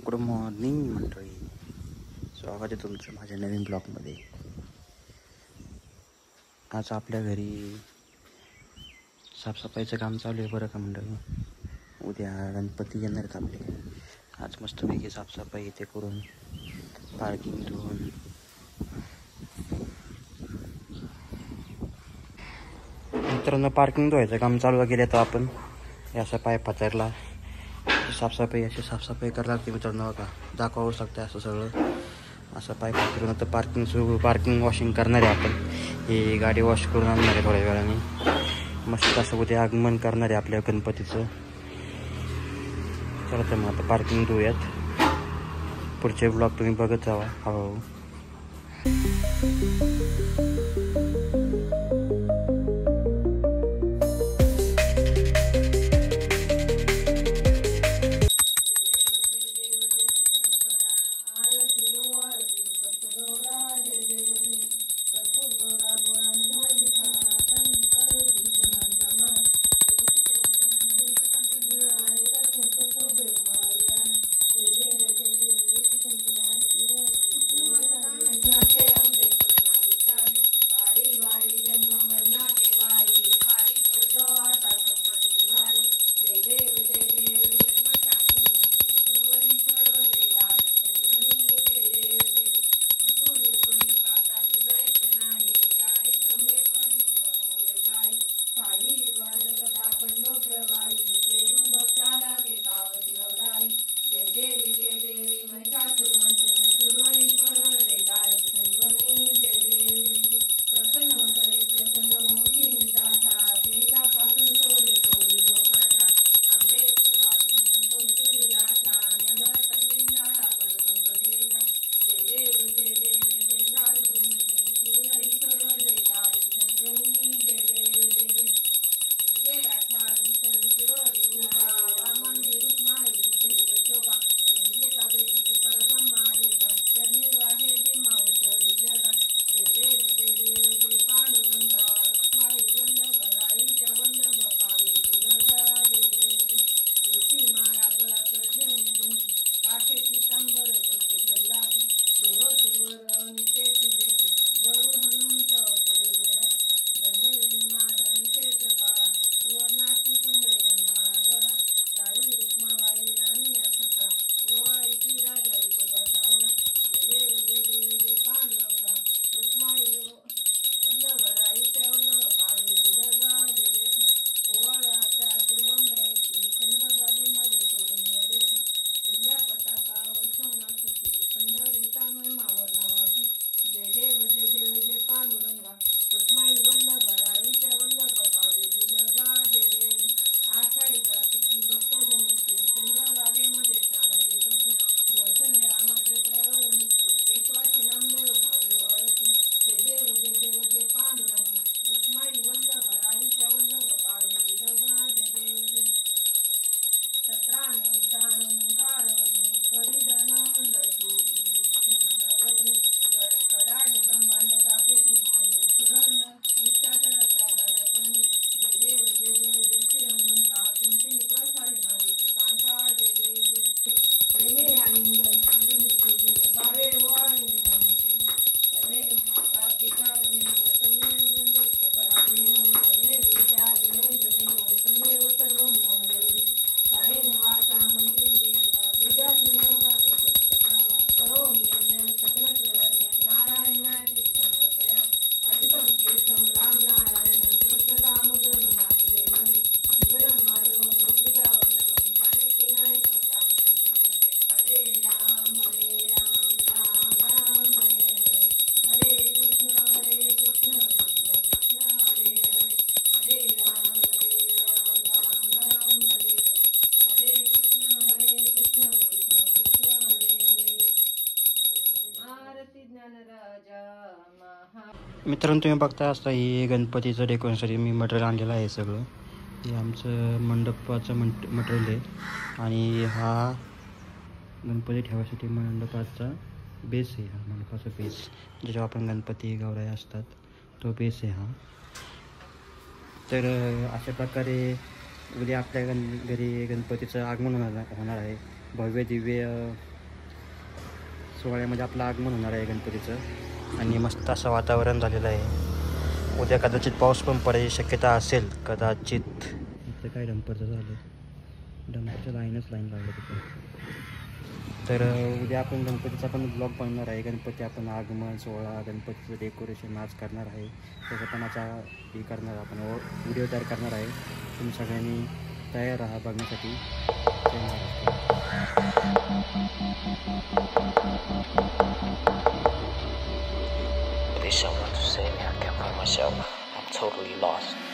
Good morning मंडळी, स्वागत आहे तुमचं माझ्या नवीन ब्लॉगमध्ये. आज आपल्या घरी साफसफाईचं काम चालू आहे बरं का मंडळी. उद्या गणपती येणार आहेत आपले. आज मस्तपैकी साफसफाई इथे करून पार्किंग धुवून मित्रांनो पार्किंग धुवायचं काम चालू केलं तर आपण असं पाय पचारला अशी साफसफाई करायला लागते मित्रांनो. बघा दाखवू शकते असं सगळं असं पाय पचरून तर पार्किंग वॉशिंग करणार आहे आपण. ही गाडी वॉश करून आणणार आहे थोड्या वेळाने. मस्त असं उद्या आगमन करणार आहे आपल्या गणपतीचं. चला तर मग आता पार्किंग धुऊयात. पुढचे ब्लॉग तुम्ही बघत जावा हळूहळू. मित्रांनो तुम्ही बघता असता ही गणपतीचं डेकोरेशनसाठी मी मटेरियल आणलेलं आहे सगळं. हे आमचं मंडपाचं मटेरियल आहे आणि हा गणपती ठेवायसाठी मंडपाचा बेस आहे. हा मंडपाचा बेस ज्याच्यावर आपण गणपती गौराई असतात तो बेस आहे हा. तर अशा प्रकारे उद्या आपल्या घरी गणपतीचं आगमन होणार आहे. भव्य दिव्य सोहळ्यामध्ये आपलं आगमन होणार आहे गणपतीचं आणि मस्त असं वातावरण झालेलं आहे. उद्या कदाचित पाऊस पण पडायची शक्यता असेल कदाचित. इथं काय डंपरचं झालं, डंपरच्या लाईन लागलं तिथं. तर उद्या आपण गणपतीचा पण ब्लॉग बनवणार आहे. गणपती आपण आगमन सोहळा, गणपतीचं डेकोरेशन आज करणार आहे. त्याचा पण आता हे करणार आपण व्हिडिओ तयार करणार आहे. तुम्ही सगळ्यांनी तयार राहा बघण्यासाठी. जय Maharashtra. Please someone to save me. I can't find myself. I'm totally lost.